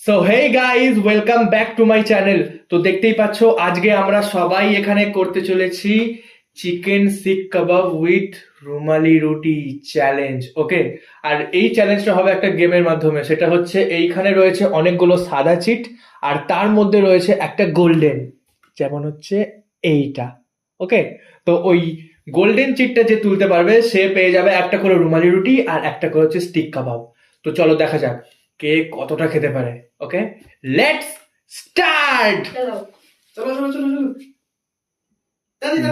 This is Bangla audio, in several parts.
So hey guys welcome back to my channel. তো দেখতেই পাচ্ছ আজকে আমরা সবাই এখানে করতে চলেছি চিকেন শিক কাবাব উইথ রুমালি রুটি চ্যালেঞ্জ। ওকে, আর এই চ্যালেঞ্জটা হবে একটা গেমের মাধ্যমে। সেটা হচ্ছে এইখানে রয়েছে অনেকগুলো সাদা চিট আর তার মধ্যে রয়েছে একটা গোল্ডেন, যেমন হচ্ছে এইটা। ওকে, তো ওই গোল্ডেন চিটটা যে তুলতে পারবে সে পেয়ে যাবে একটা করে রুমালি রুটি আর একটা করে হচ্ছে স্টিক কাবাব। তো চলো দেখা যাক কে কতটা খেতে পারে। ওকে, লেটস স্টার্ট। চলো চলো চলো চলো চলো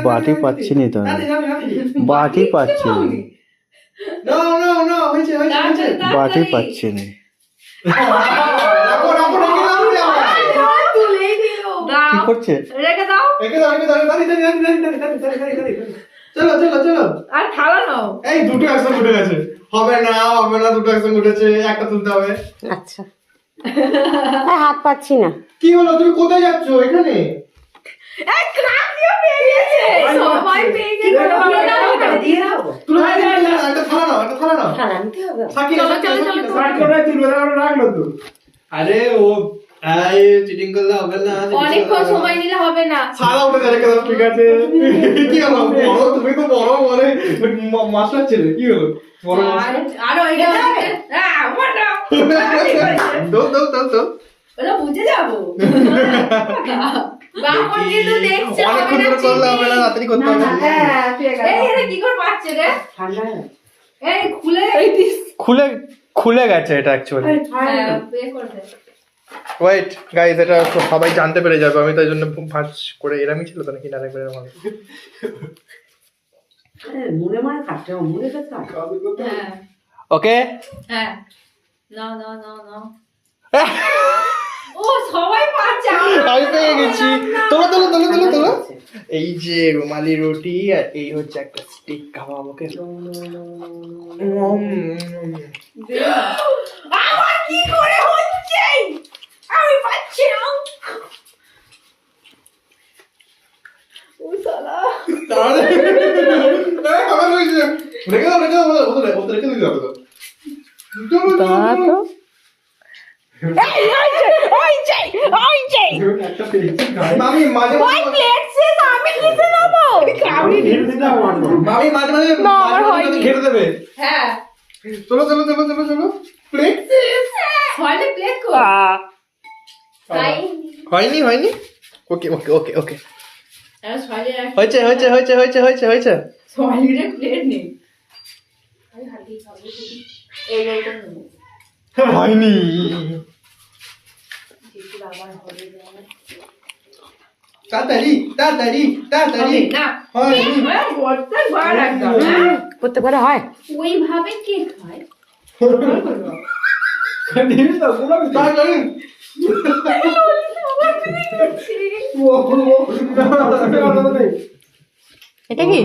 বাটি পাচ্ছি নি তো আমি। বাটি পাচ্ছি নি। নো নো নো হয়েছে হয়েছে হয়েছে বাটি পাচ্ছি নি। রাখো রাখো রেখে দাও রে আমরা তুলেই দিল কি করছে? রেখে দাও রেখে দাও দাঁড়ি চলো চলো চলো আর থালা নাও। এই দুটো একসঙ্গে উঠে গেছে। হবে না দুটো একসঙ্গে উঠেছে, একটা তুলতে হবে। আচ্ছা হাত পাচ্ছি না। কি হলো, তুমি কোথায় যাচ্ছ? এখানে এক কাকিও পেয়ে গেছে, সবাই পেয়ে গেছে। দিয়ে দাও তুলে একটা থালা নাও, একটা থালা নাও। থালা নিতে হবে। সাকিনা চলো, চলো, চলো, চলো। কোথায় তুলবে? রাখলো তো। আরে ও এই চিটিং করলে হবে না। অনেকক্ষণ সময় নিলে হবে না। সাদা উঠে রেখে দাও, ঠিক আছে। কি হলো, বড় তুমি তো বড় মানে মাস্টার ছেলে, কি হলো বড় মাস্টার? আরো এটা আমার নাও। দাও দাও দাও দাও। ওটা বুঝে যাবো। বাপন কিন্তু দেখছে অনেকক্ষণ ধরে করলে হবে না, তাড়াতাড়ি করতে হবে। হ্যাঁ ঠিক আছে। এই এটা কি করে পাচ্ছে রে? ঠান্ডা হয়ে গেছে। এই খুলে খুলে খুলে গেছে এটা অ্যাকচুয়ালি। হ্যাঁ পে করতে। ওয়েট গাইস, এটা তো সবাই জানতে পেরে যাবে। আমি তাই জন্য ভাঁজ করে এরামই ছিল তো নাকি না একবার এরকম হবে। মুড়ে মারে কাটতে হবে, মুড়ে কাটতে হবে। হ্যাঁ ওকে, হ্যাঁ নাও নাও নাও নাও। ও সবাই পাচ্ছে। আমি পেয়ে গেছি। তোলো তোলো তোলো তোলো তোলো। এই যে রুমালি রুটি আর এই হচ্ছে একটা স্টিক কাবাব। ওকে, আমার কি করে হচ্ছে? আমি পাচ্ছি না। ও শালা তাহলে খাবার হয়েছে। রেখে দাও রেখে দাও, ওদের রেখে দিতে হবে তো। একটা পেয়েছি। মামি মাঝে মাঝে মামি মাঝে মাঝে ঘেরে দেবে। হ্যাঁ চলো চলো চলো চলো চলো প্লেট। ছয়টা প্লেট কর। তাই হয়নি হয়নি। ওকে ওকে ওকে ওকে, আর ছয়টা হয়েছে হয়েছে হয়েছে হয়েছে হয়েছে হয়েছে। ছয়টা প্লেট নেই। আমি হালকি খাবো। এই এইটা নেব। হয়নি। কিছু আবার হবে না। তাড়াতাড়ি তাড়াতাড়ি তাড়াতাড়ি। না হয়নি। বড়টা বড় একদম। করতে পারে হয়। ওইভাবে কে খায়? তাড়াতাড়ি। এটা কি?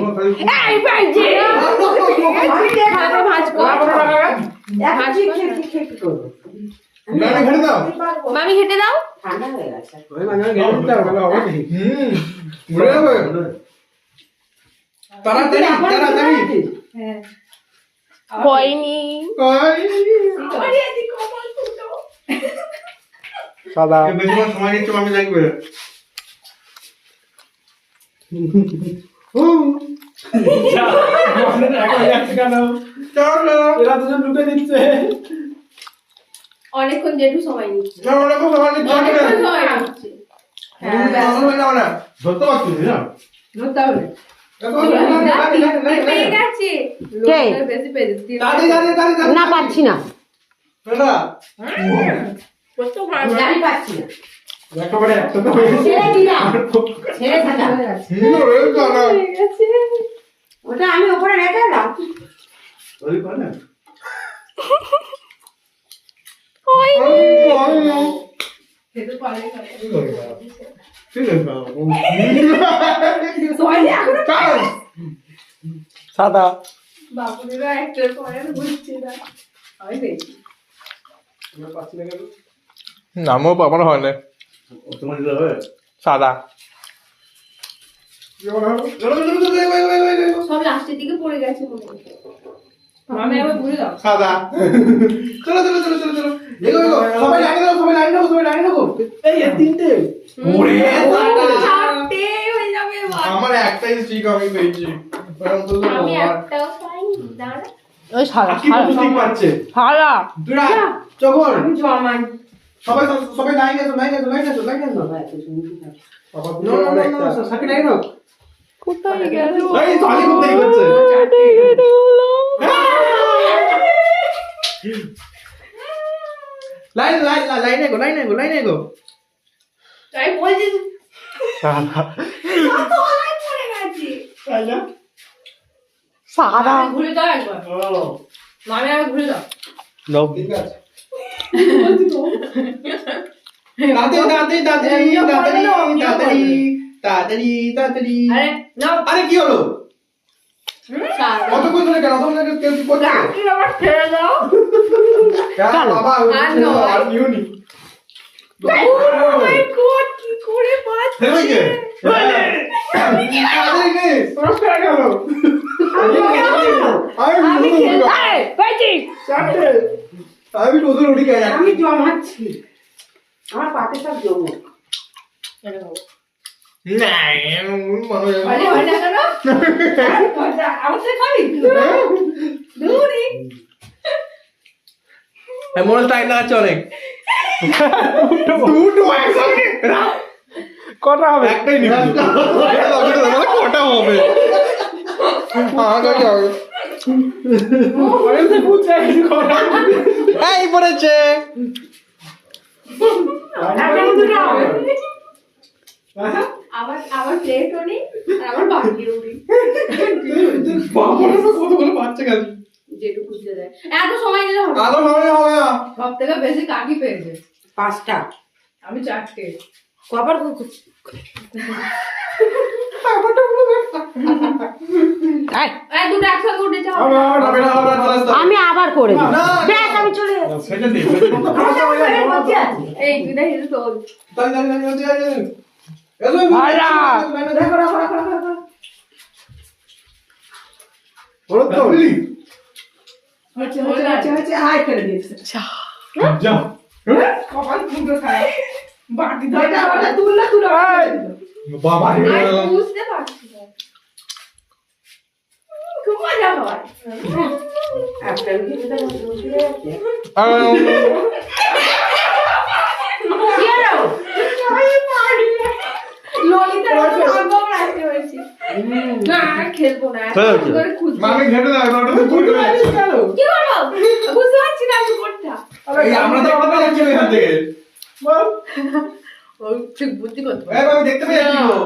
এই বাজে। ভাজ কর। নানি ঘেরে দাও। মামি খেতে দাও। ঠান্ডা হয়ে গেছে। ঘুরে যাবে। তাড়াতাড়ি তাড়াতাড়ি। হ্যাঁ হয়নি। আমার এদিকে কপাল ফুটো। সাদা। বেশিক্ষণ সময় নিচ্ছে মামি দেখবে। অনেকক্ষণ যেটু সময় নিচ্ছে। অনেকক্ষণ সময় নিচ্ছে। অনেকক্ষণ সময় নিচ্ছে। হ্যাঁ ধরতে পারছি না। ধরতে হবে। পেয়ে গেছে। কে? লোকের বেশি পেয়ে যাচ্ছে। না পাচ্ছি না। কত ভালো। আমি পাচ্ছি না। একেবারে একসাথে ছেড়ে দিলাম। ছেড়ে দিলাম। হয়ে গেছে। ওটা আমি ওপরে রেখে দিলাম। খেতে পারে না। সাদা। বাবুরা একটার পরে আর বুঝছি না। আমি পেয়েছি। নামও পাবার হয় না। সাদা। সব লাস্টের দিকে পড়ে গেছে মনে হয়। আমি আবার ঘুরে দাও। সাদা। চলো চলো চলো চলো চলো। এগো এগো, সবাই লাইনে দাও, সবাই লাইনে ওরে চারটে হয়ে যাবে এবার। আমার একটাই স্টিক আমি পেয়েছি আমি একটাও পাইনি, দাঁড়া। ওই সারা কি স্টিক পাচ্ছে সারা দুরা চকর আমি জমাই সবাই সবাই লাইন এসো বাবা no no no Saki line হোক কোথায় গেল এই তালি কোথায় করছে লাইনে গো তাই বলছিস, সারা কত অনেক পড়ে গেছে। সারা আমি ঘুরে দাও একবার। মামি আমি ঘুরে দাও। দাও ঠিক আছে তাড়াতাড়ি আরে নাও। আরে কি হলো সারা। কতক্ষণ ধরে কেন অতক্ষণ ধরে কেউ কি করছে রাখি আবার ছেড়ে দাও। কেন বাবা আর নয়। আর নিও নি Oh my God, কি করে পাচ্ছে? হেই কে তাড়াতাড়ি নে নমস্কার গেল আমি খেলতে- এই পেয়েছি আমি নতুন উঠি কে জানি আমি জমাচ্ছি আমার পাতে সব জমো এটা খাবো। না মনে হয় আরে হয় না কেন? আমার সাথে খাবি? দূরি। মনে টাইম লাগাচ্ছে অনেক। দুটো একসঙ্গে কটা হবে একটাই নিবি কটা হবে এই পড়েছে। আমার প্লেটও নেই আর আমার বাকি রুটি কতগুলো বাচ্চা গেল যেটুকু দিতে দেয়। এত সময় দিলে হবে না। আলো হবে না সব থেকে বেশি কাকি পেয়েছে, পাঁচটা আমি 4টে। কবার এই দুটো একসাথে উঠেছে হবে না। হবে না আমি আবার করে দিই না, না। ব্যাস আমি চলে যাচ্ছি সেটা নেই এই দুটো হিসেবে তোল। রাখো রাখো রাখো রাখো হচ্ছে হচ্ছে হচ্ছে হচ্ছে হাই করে দিয়েছে কপাল ফুটো খায় বাকি ধরে ওটা তুললে তুলে বাবা আমি বুঝতে পারছি না। খুব মজা হয়। একটা রুটি তো চলে যাচ্ছে কি হলো ললিতার মতো ভাগ্য রাখতে হয়েছে। না, আর খেলবো না। হ্যাঁ, কি করে খুঁজবো? মামি ঘেটে দাও ওটা তো কি করবো? বুঝতে পারছি না আমি কোনটা। আমরা তো আমরা যাচ্ছি এখান থেকে ও ঠিক বুদ্ধি করতে এই আমি দেখতে পেয়ে যাচ্ছি তো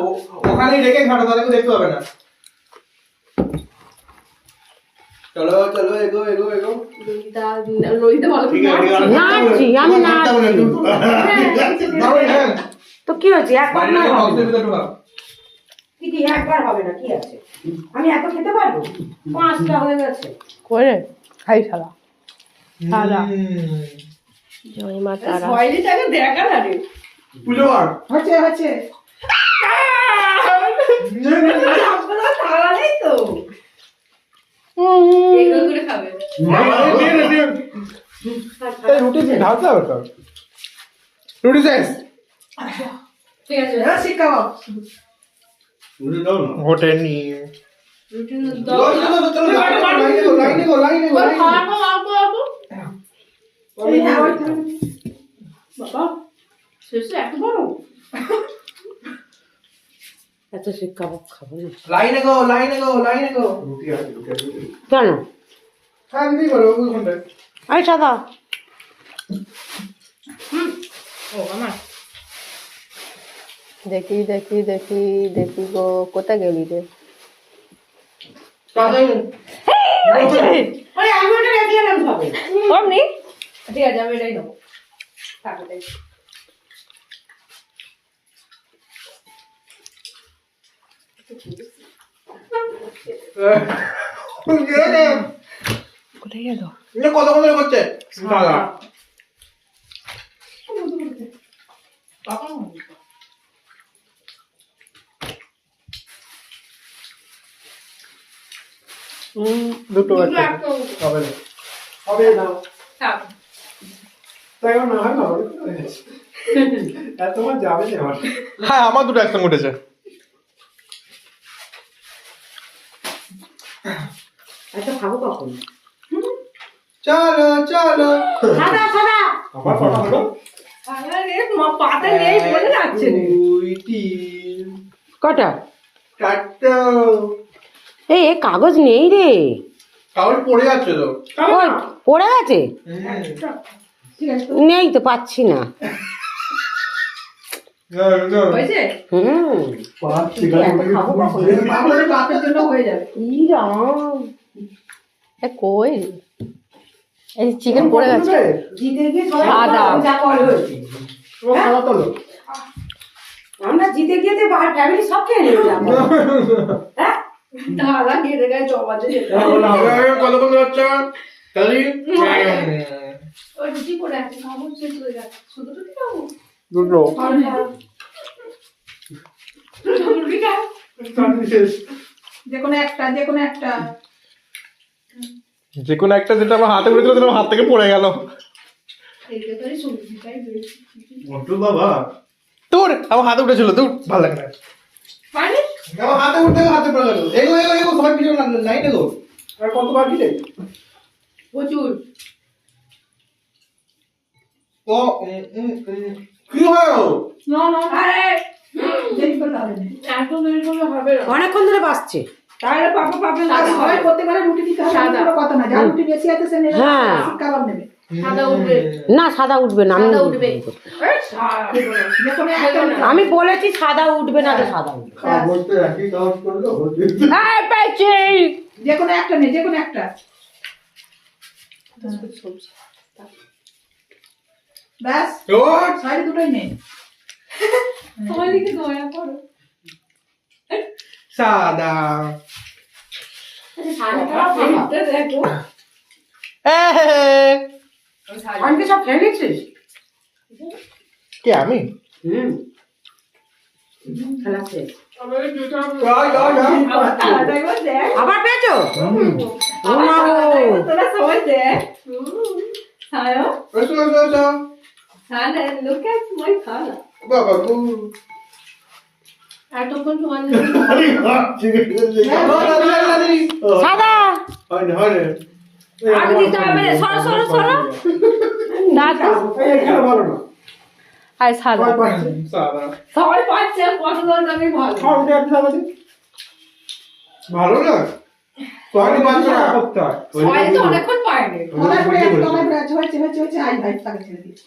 ওখানেই রেখে ঘাটো তাহলে কেউ দেখতে পাবে না চলো চলো এগো এগো এগো ললিতা ভালো ঠিক আছে নাচছি, আমি নাচছি। হ্যাঁ তো কি হয়েছে একবার বাইরে না হবে বক্সের না। ভিতরে ঢোকা কি কি একবার হবে না কি আছে আমি এত খেতে পারবো 5টা হয়ে গেছে করে খাই শালা জয় মা তারা ভয়লিটাকে দেখা না রে। পুজো আর হচ্ছে হচ্ছে আপনারা তারা নেই তো। এগুলো করে খাবে। রুটি ঢালতে হবে তো রুটি শেষ ঠিক আছে। শিখাও ওঠেনি রুটি লাইনে গো লাইনে গো বাবা শেষে এত বড় এত শিখাবো খাবো না লাইনে গো লাইনে গো লাইনে গো রুটি আছে রুটি আছে কেন হ্যাঁ দিদি বলো ওখানটায় আরে সাদা ও আমার দেখি দেখি দেখি দেখি গো কোথায় গেলি রে তাহলে আরে আমি ওটা রেখে এলাম হবে অমনি ঠিক আছে আমি এটাই নেবো থাক এটাই। কোথায় গেল কত কত করছে দাদা দুটো দুটো একটা একটাও হবে না হবে না থাক। তাই না হয় না তোমার যাবে না আমার হ্যাঁ আমার দুটো একসঙ্গে উঠেছে। এত খাবো কখন? চলো চলো। সাদা সাদা আমার কটা হলো আরে মা পাতা নেই বলে যাচ্ছে না। 2 3 কটা? 4টা। এই কাগজ নেই রে। কাগজ পড়ে যাচ্ছে তো। ওই পড়ে গেছে? নেই তো, পাচ্ছি না। হয়েছে? পাঁচটি এত খাবো কখন? বাবার বাপের জন্য হয়ে যাবে। ই রাম, এ কই এই চিকেন পড়ে গেছে। জিতে গিয়ে সবাই সাদা। যা করে হয়েছে। তোমার খাওয়া তোলো আমরা জিতে গিয়ে তো ফ্যামিলি সব খেয়ে নেবো যাবো। হ্যাঁ ধারা ঘেরে গায়ে জবাতে যেতে কতক্ষণ যাচ্ছে তাহলে ওই রুটি করে আছে খাবো শেষ হয়ে যাচ্ছে শুধু রুটি খাবো দুটো রুটি খাও শেষ যে কোনো একটা যে কোনো একটা যে কোনো একটা যেটা আমার হাতে উঠেছিল সেটা আমার হাত থেকে পড়ে গেল। এইটা তো সবজিটাই বেশি মন্টু বাবা তোর আমার হাতে উঠেছিল, তোর ভালো লাগে না। পারি আমার হাতে উঠতে হাতে পড়ে গেল। এগো এগো এগো সবাই পিছনে নাই এগো। আর কত বাকি নেই প্রচুর ও কি হয় না না আরে দেরি করতে হবে না এত দেরি করলে হবে না অনেকক্ষণ ধরে বাসছে। তাহলে পাপা পাবে না সবাই প্রত্যেকবারে রুটি দিতে হবে সাদা কথা না যা রুটি বেশি আছে সে নেবে হ্যাঁ। কাবাব নেবে সাদা উঠবে না সাদা উঠবে না, আমি সাদা উঠবে যে কোনো একটা আমি বলেছি সাদা উঠবে না তো সাদা উঠবে। বলতে একই কাজ করলো হচ্ছে এই পেয়েছি। যে কোনো একটা নেই যে কোনো একটা ব্যাস সাইড দুটোই নেই সবাইকে দয়া করো সাদা। দেখো অনেকে সব খেয়ে নিচ্ছিস? কে আমি? খেলা শেষ। আবার তাড়াতাড়ি করে দেখ আবার পেয়েছো? তোরা সবাই দেখ সায়ো এসো এসো এসো। সাদা look at my color বাবা গো। এতক্ষণ তোমার সাদা হয় না হয় না আগে দিতে হবে সরো সরো সরো দাদা এখানে ভালো না আর সাদা সবাই পাচ্ছে সাদা। সবাই পাচ্ছে কত দর আমি ভালো খাও এটা একটা আছে ভালো না? সবাই পাচ্ছে না করতে হয় সবাই তো অনেকক্ষণ পায়নি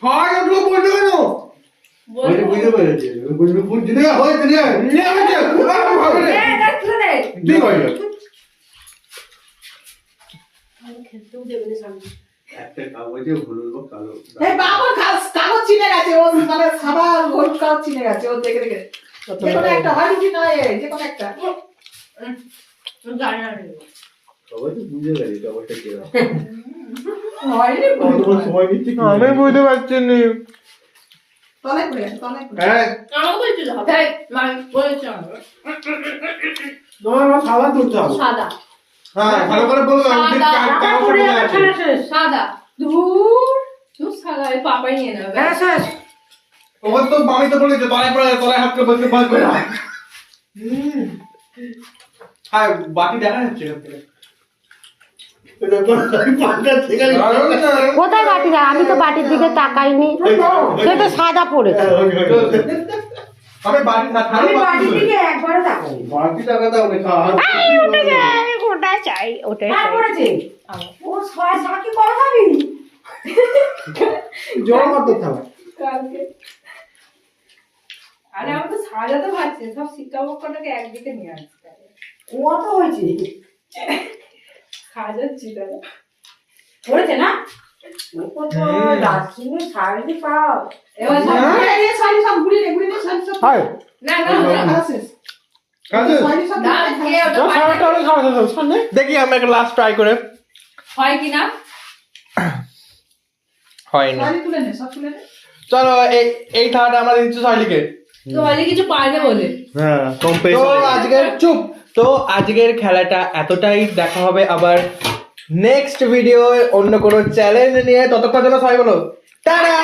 হয় ওগুলো বলতে কেন? ওইটা বুঝতে পেরেছি বুঝতে বুঝতে না হয়েছে না নিয়ে গেছে। ভালো রে। ঠিক হয়ে গেল। একটা কাগজে হলুদ ও কালো কাগজ চিনে গেছে ও মানে সাদা হলুদ কাগজ চিনে গেছে ও দেখে দেখে যে কোনো একটা হয় কি না যে কোনো একটা জানি না সবাই তো বুঝে গেছে কাগজটা কি হয়নি তোমার সময় নিচ্ছে কি আমি বুঝতে পারছি না। তলায় পড়ে গেছে তলায় পড়ে হ্যাঁ আমার বলছিল হবে মানে বলেছে তোমার আমার সাদা তুলতে হবে সাদা হ্যাঁ ভালো করে বলবো। সাদা। কাগজটা পড়ে আছে। খেলা শেষ। সাদা ধুর ধুর সাদা এই পাপাই নিয়ে নেবে খেলা শেষ। ওর তো আমি তো বলেছি তলায় পড়ে আছে, তলায় হাত করে বসে বল করে। হ্যাঁ বাকি দেখা যাচ্ছে এখান থেকে। এটা তো পাঁচটা থেকে ভালো না? কোথায় বাটিটা? আমি তো বাটির দিকে তাকাইনি, সেটা সাদা পড়েছে। আমি বাড়ি না আমি বাটির দিকে একবারও তাকাইনি। বাকি টাকা দাও না খাওয়া ওটা চাই ওটাই কার চাই। পড়েছে? ও ছয় সাকি করা যাবি? জল কত খাওয়া কালকে আরে আমার তো সাজাতে পারছে সব শিক্ষাবক্ষটাকে একদিকে নিয়ে আসতে হবে কত হয়েছে? সাজাচ্ছি দাদা পড়েছে না? কত দার্জিলিং শাড়ি পাও। এবার সব ঘুরে নিয়ে শাড়ি সব ঘুরে নিয়ে শাড়ি সব হাই না না না কাছে শাড়ি সব না কে ওটা পায়? দেখি আমি একটা লাস্ট ট্রাই করে। হয় কি না হয়নি। শাড়ি তুলে নে সব তুলে নে চলো এই থালাটা আমরা দিচ্ছি শৈলীকে। তো হলে কিছু পাইনি বলে হ্যাঁ তো আজকের চুপ। তো আজকের খেলাটা এতটাই, দেখা হবে আবার নেক্সট ভিডিও অন্য কোনো চ্যালেঞ্জ নিয়ে। ততক্ষণ জন্য সবাই বলো টাটা